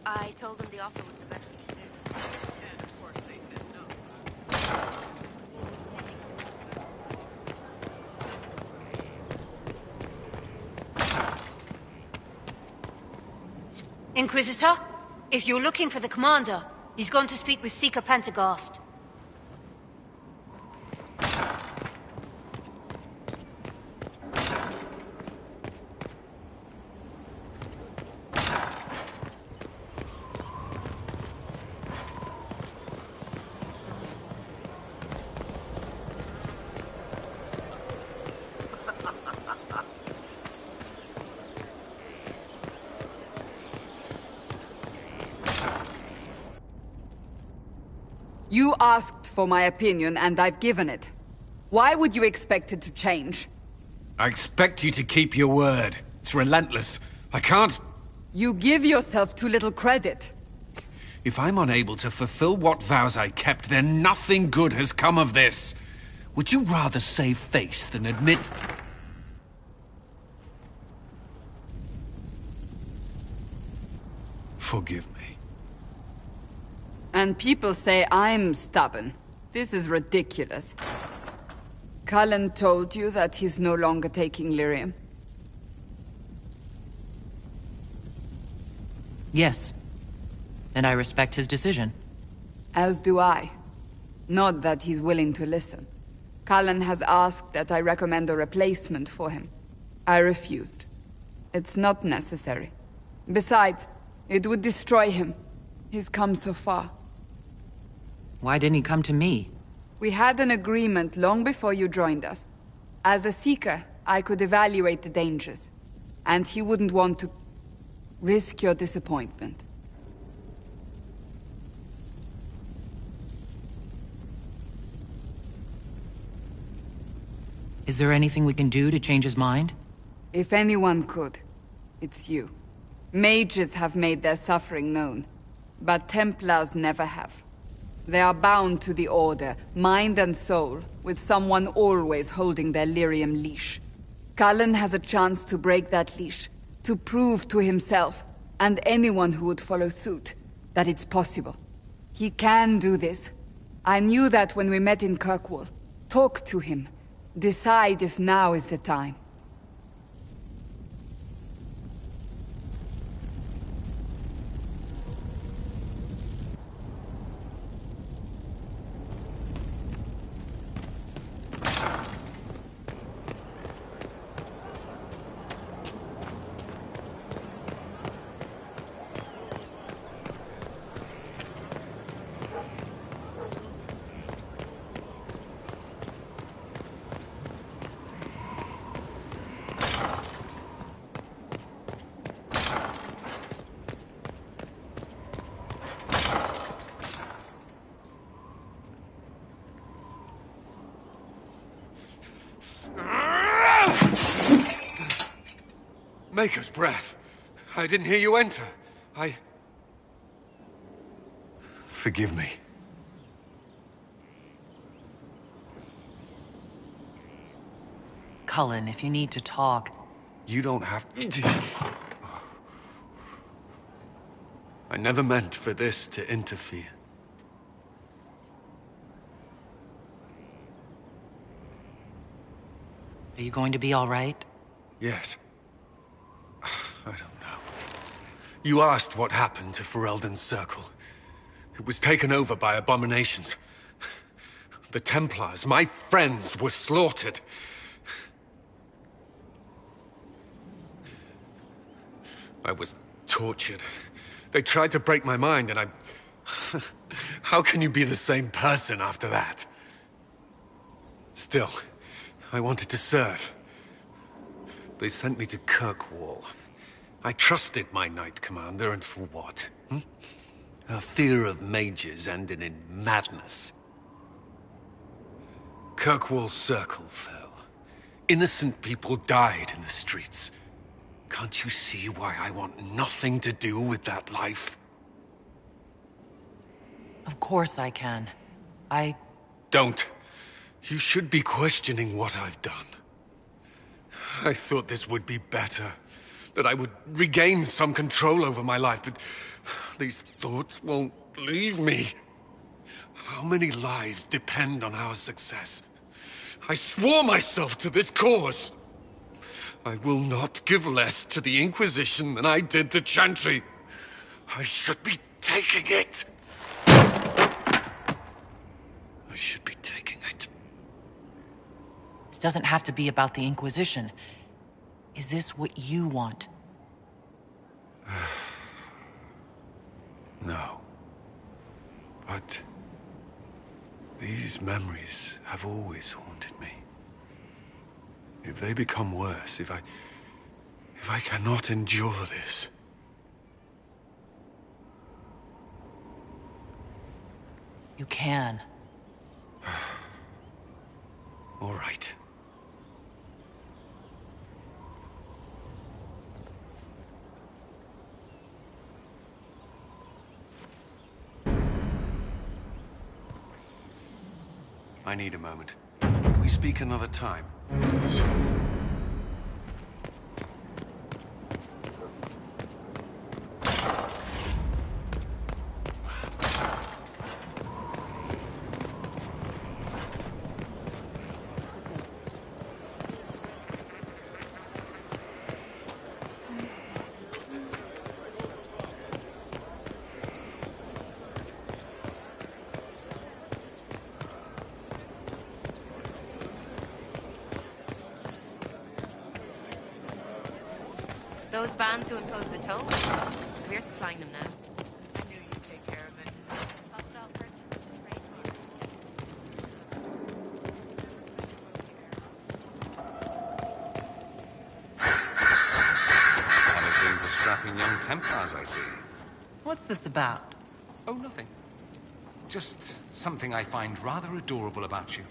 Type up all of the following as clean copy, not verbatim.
I told them the offer was the best we could do. And of course they said no. Inquisitor, if you're looking for the commander, he's gone to speak with Seeker Pentagast. You asked for my opinion, and I've given it. Why would you expect it to change? I expect you to keep your word. It's relentless. I can't... You give yourself too little credit. If I'm unable to fulfill what vows I kept, then nothing good has come of this. Would you rather save face than admit... Forgive me. And people say I'm stubborn. This is ridiculous. Cullen told you that he's no longer taking lyrium? Yes. And I respect his decision. As do I. Not that he's willing to listen. Cullen has asked that I recommend a replacement for him. I refused. It's not necessary. Besides, it would destroy him. He's come so far. Why didn't he come to me? We had an agreement long before you joined us. As a Seeker, I could evaluate the dangers. And he wouldn't want to risk your disappointment. Is there anything we can do to change his mind? If anyone could, it's you. Mages have made their suffering known, but Templars never have. They are bound to the Order, mind and soul, with someone always holding their lyrium leash. Cullen has a chance to break that leash, to prove to himself, and anyone who would follow suit, that it's possible. He can do this. I knew that when we met in Kirkwall. Talk to him. Decide if now is the time. Maker's breath. I didn't hear you enter. Forgive me. Cullen, if you need to talk... You don't have... I never meant for this to interfere. Are you going to be all right? Yes. I don't know. You asked what happened to Ferelden's Circle. It was taken over by abominations. The Templars, my friends, were slaughtered. I was tortured. They tried to break my mind, and I... How can you be the same person after that? Still, I wanted to serve. They sent me to Kirkwall. I trusted my Knight Commander, and for what? Her fear of mages ended in madness. Kirkwall's Circle fell. Innocent people died in the streets. Can't you see why I want nothing to do with that life? Of course I can. Don't. You should be questioning what I've done. I thought this would be better. that I would regain some control over my life, but these thoughts won't leave me. How many lives depend on our success? I swore myself to this cause. I will not give less to the Inquisition than I did to Chantry. I should be taking it. I should be taking it. It doesn't have to be about the Inquisition. Is this what you want? No. But these memories have always haunted me. If they become worse, if I cannot endure this... You can. All right. I need a moment. Can we speak another time? Those bands who impose the toll? We're supplying them now. I knew you'd take care of it. Hostile purchase. Anything for strapping young Templars, I see. What's this about? Oh, nothing. Just something I find rather adorable about you.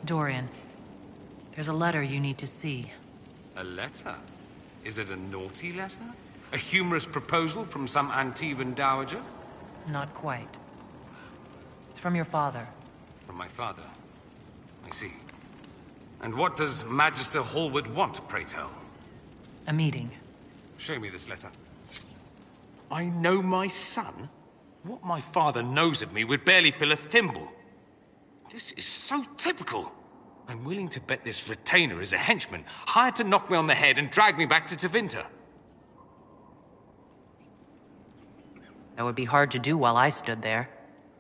Dorian, there's a letter you need to see. A letter? Is it a naughty letter? A humorous proposal from some Antivan dowager? Not quite. It's from your father. From my father. I see. And what does Magister Hallward want, pray tell? A meeting. Show me this letter. I know my son? What my father knows of me would barely fill a thimble. This is so typical. I'm willing to bet this retainer is a henchman, hired to knock me on the head and drag me back to Tevinter. That would be hard to do while I stood there.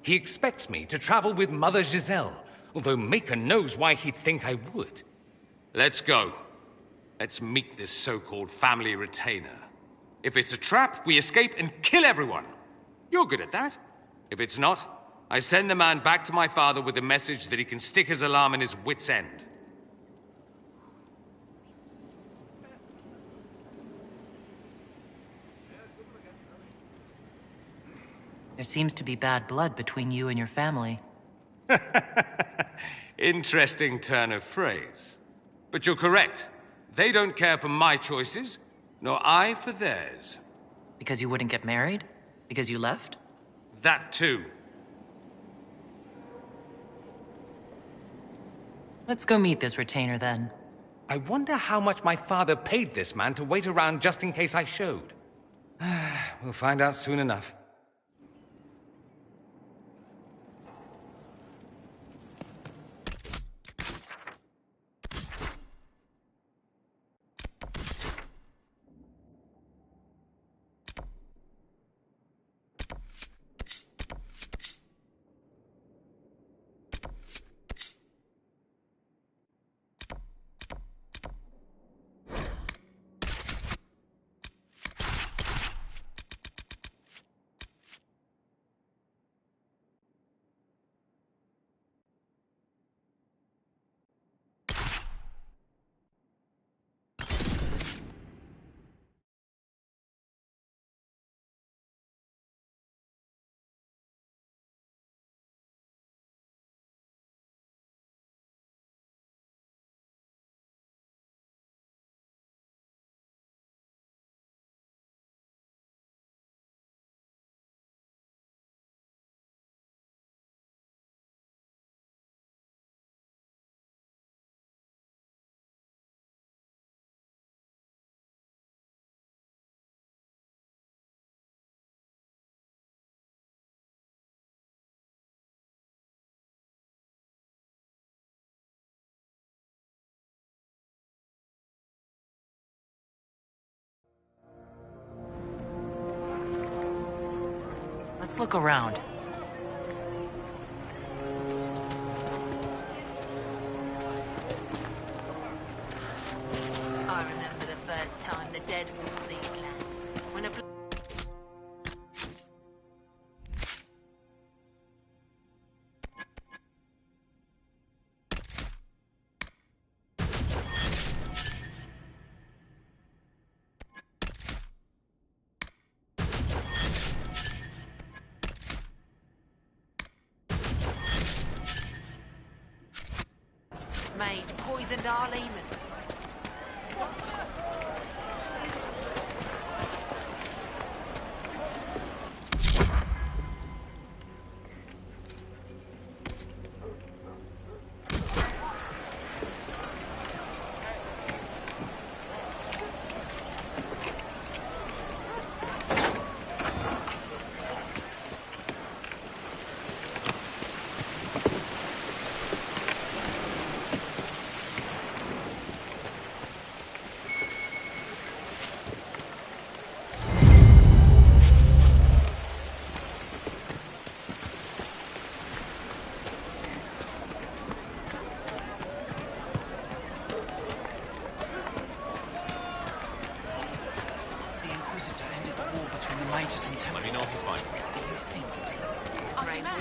He expects me to travel with Mother Giselle, although Maker knows why he'd think I would. Let's go. Let's meet this so-called family retainer. If it's a trap, we escape and kill everyone. You're good at that. If it's not, I send the man back to my father with a message that he can stick his alarm in his wit's end. There seems to be bad blood between you and your family. Interesting turn of phrase. But you're correct. They don't care for my choices, nor I for theirs. Because you wouldn't get married? Because you left? That too. Let's go meet this retainer then. I wonder how much my father paid this man to wait around just in case I showed. We'll find out soon enough. Let's look around. I remember the first time the dead walked these lands. When a mage poisoned our leman.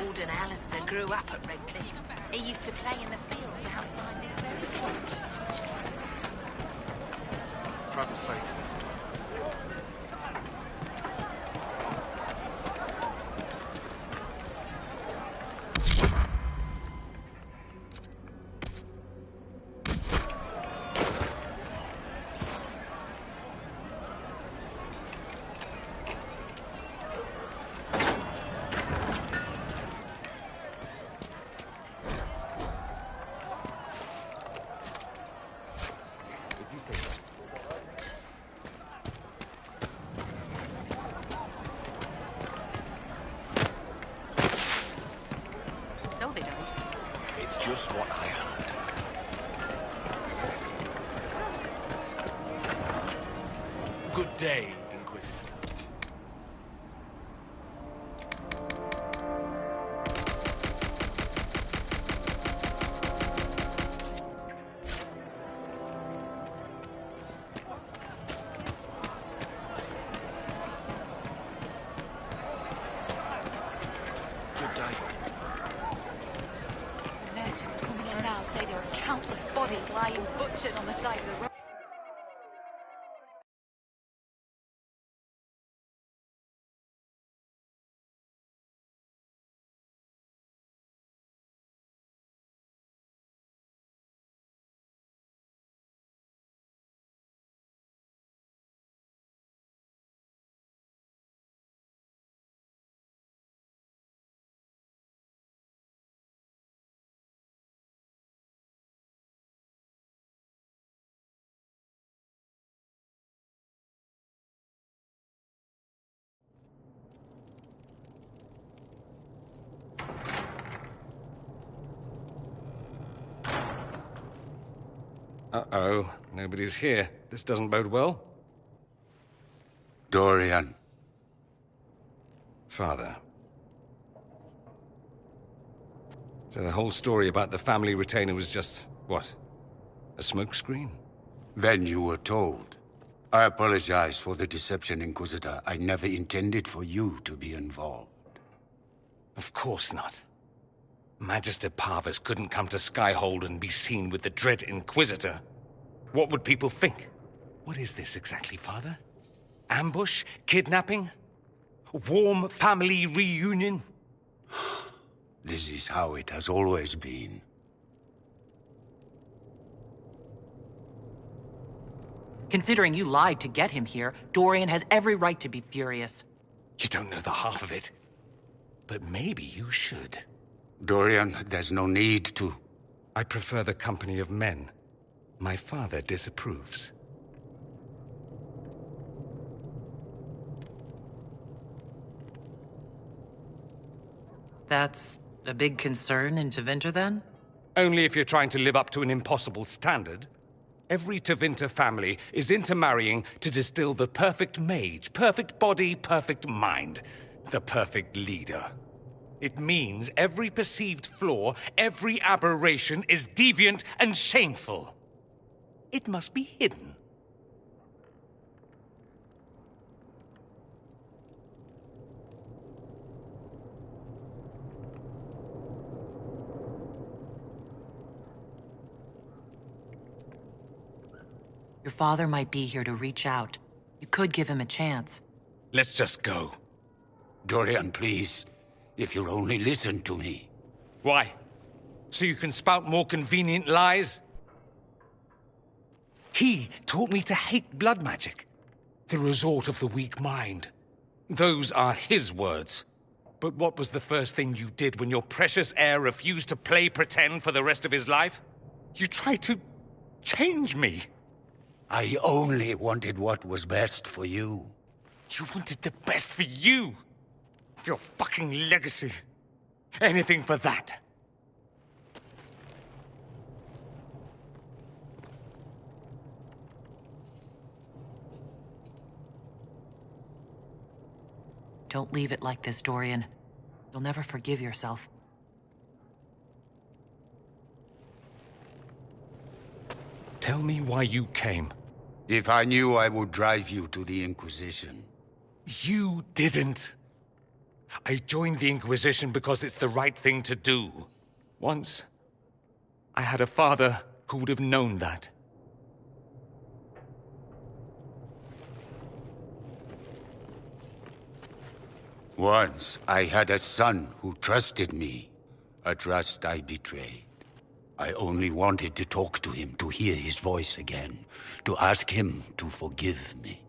Warden Alistair grew up at Redcliffe. He used to play in the fields outside this very cottage. Travel safe. No, they don't. It's just what I heard. Good day, Inquisitor. Good day. Merchants coming in now say there are countless bodies lying butchered on the side of the road. Uh-oh. Nobody's here. This doesn't bode well. Dorian. Father. So the whole story about the family retainer was just, what? A smokescreen? Then you were told. I apologize for the deception, Inquisitor. I never intended for you to be involved. Of course not. Magister Parvus couldn't come to Skyhold and be seen with the dread Inquisitor. What would people think? What is this exactly, Father? Ambush? Kidnapping? Warm family reunion? This is how it has always been. Considering you lied to get him here, Dorian has every right to be furious. You don't know the half of it. But maybe you should. Dorian, there's no need to. I prefer the company of men. My father disapproves. That's a big concern in Tevinter, then? Only if you're trying to live up to an impossible standard. Every Tevinter family is intermarrying to distill the perfect mage, perfect body, perfect mind. The perfect leader. It means every perceived flaw, every aberration is deviant and shameful. It must be hidden. Your father might be here to reach out. You could give him a chance. Let's just go. Dorian, please. If you'll only listen to me. Why? So you can spout more convenient lies? He taught me to hate blood magic. The resort of the weak mind. Those are his words. But what was the first thing you did when your precious heir refused to play pretend for the rest of his life? You tried to change me. I only wanted what was best for you. You wanted the best for you. Your fucking legacy. Anything for that. Don't leave it like this, Dorian. You'll never forgive yourself. Tell me why you came. If I knew, I would drive you to the Inquisition. You didn't. I joined the Inquisition because it's the right thing to do. Once, I had a father who would have known that. Once, I had a son who trusted me. A trust I betrayed. I only wanted to talk to him, to hear his voice again, to ask him to forgive me.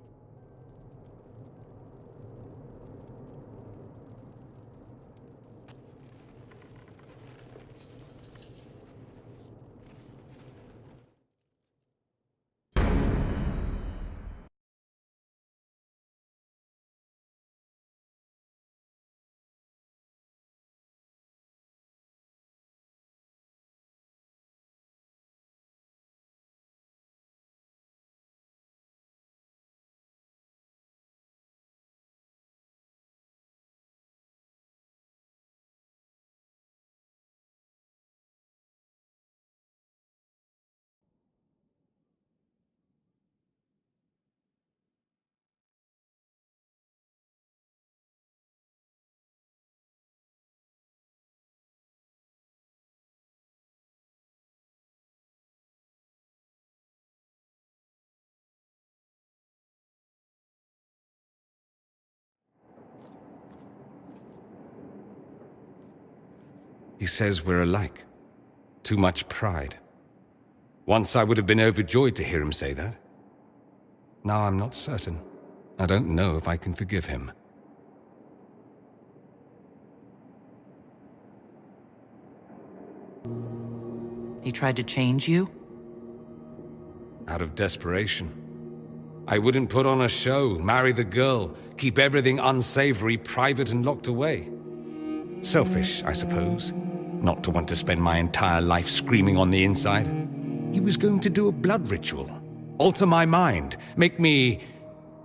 He says we're alike. Too much pride. Once I would have been overjoyed to hear him say that. Now I'm not certain. I don't know if I can forgive him. He tried to change you? Out of desperation. I wouldn't put on a show, marry the girl, keep everything unsavory, private and locked away. Selfish, I suppose. Not to want to spend my entire life screaming on the inside. He was going to do a blood ritual. Alter my mind. Make me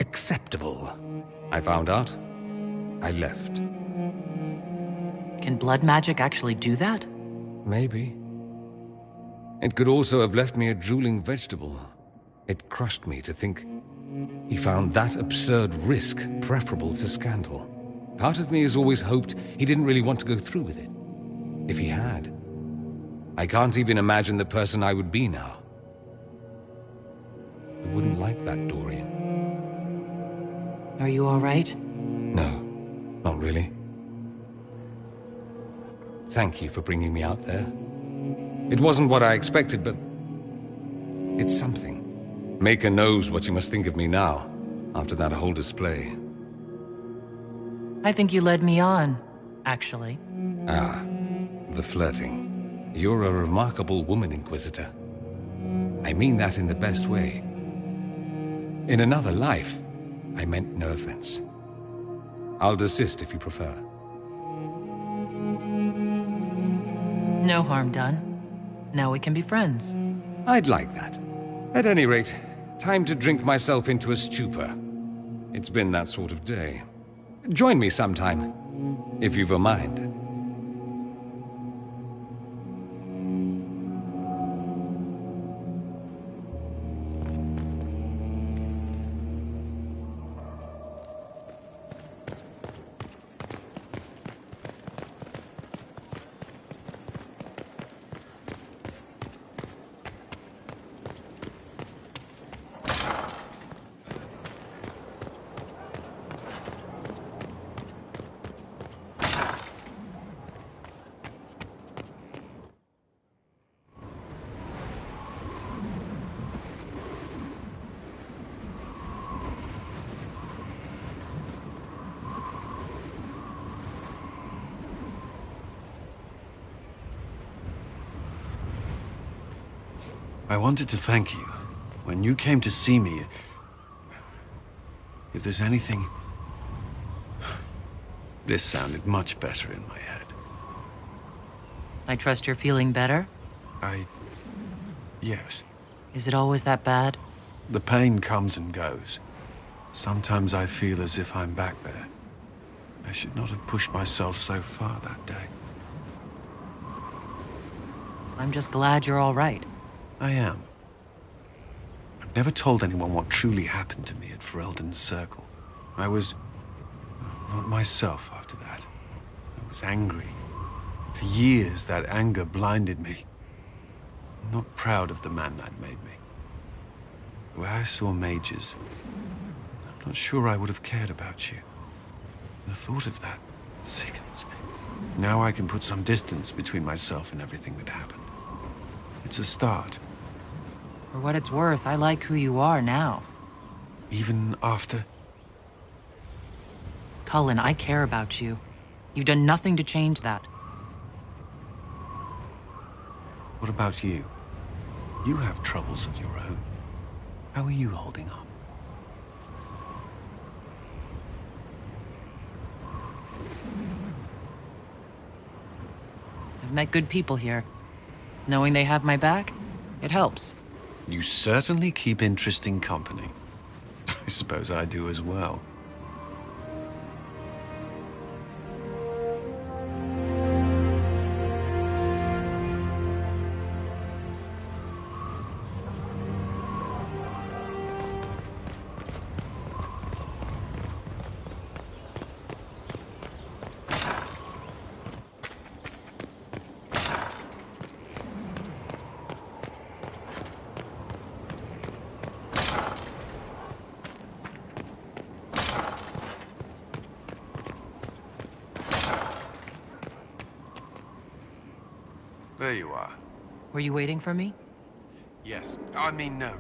acceptable. I found out. I left. Can blood magic actually do that? Maybe. It could also have left me a drooling vegetable. It crushed me to think he found that absurd risk preferable to scandal. Part of me has always hoped he didn't really want to go through with it. If he had, I can't even imagine the person I would be now. I wouldn't like that, Dorian. Are you all right? No, not really. Thank you for bringing me out there. It wasn't what I expected, but it's something. Maker knows what you must think of me now, after that whole display. I think you led me on, actually. Ah, the flirting. You're a remarkable woman, Inquisitor. I mean that in the best way. In another life, I meant no offense. I'll desist if you prefer. No harm done. Now we can be friends. I'd like that. At any rate, time to drink myself into a stupor. It's been that sort of day. Join me sometime, if you've a mind. I wanted to thank you. When you came to see me, if there's anything... This sounded much better in my head. I trust you're feeling better? Yes. Is it always that bad? The pain comes and goes. Sometimes I feel as if I'm back there. I should not have pushed myself so far that day. I'm just glad you're all right. I am. I've never told anyone what truly happened to me at Ferelden's Circle. I was... not myself after that. I was angry. For years, that anger blinded me. I'm not proud of the man that made me. The way I saw mages, I'm not sure I would have cared about you. The thought of that sickens me. Now I can put some distance between myself and everything that happened. It's a start. For what it's worth, I like who you are now. Even after? Cullen, I care about you. You've done nothing to change that. What about you? You have troubles of your own. How are you holding up? I've met good people here. Knowing they have my back, it helps. You certainly keep interesting company. I suppose I do as well. There you are. Were you waiting for me? Yes. I mean, no.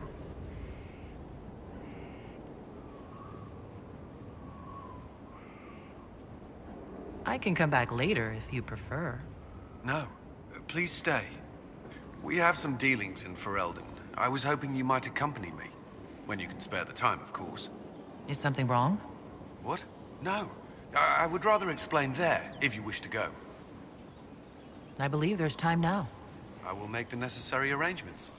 I can come back later if you prefer. No. Please stay. We have some dealings in Ferelden. I was hoping you might accompany me. When you can spare the time, of course. Is something wrong? What? No. I would rather explain there, if you wish to go. I believe there's time now. I will make the necessary arrangements.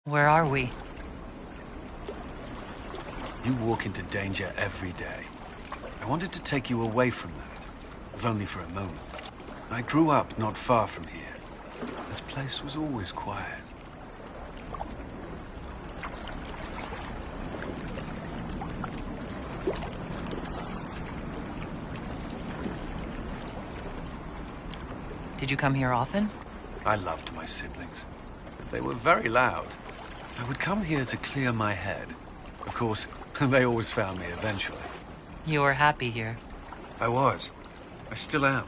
Where are we? You walk into danger every day. I wanted to take you away from that, if only for a moment. I grew up not far from here. This place was always quiet. Did you come here often? I loved my siblings, but they were very loud. I would come here to clear my head. Of course, they always found me eventually. You were happy here. I was. I still am.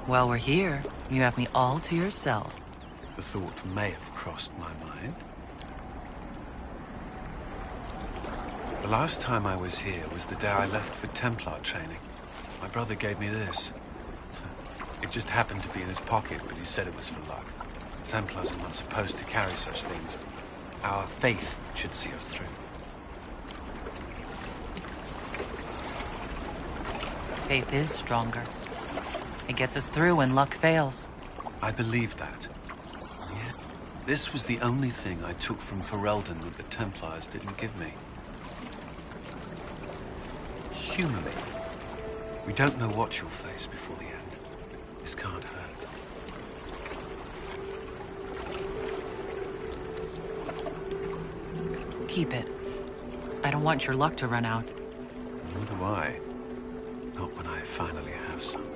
While we're here, you have me all to yourself. The thought may have crossed my mind. The last time I was here was the day I left for Templar training. My brother gave me this. It just happened to be in his pocket, but he said it was for luck. Templars are not supposed to carry such things. Our faith should see us through. Faith is stronger. It gets us through when luck fails. I believe that. Yet, this was the only thing I took from Ferelden that the Templars didn't give me. Humor me. We don't know what you'll face before the end. This can't hurt. Keep it. I don't want your luck to run out. Nor do I. Not when I finally have some.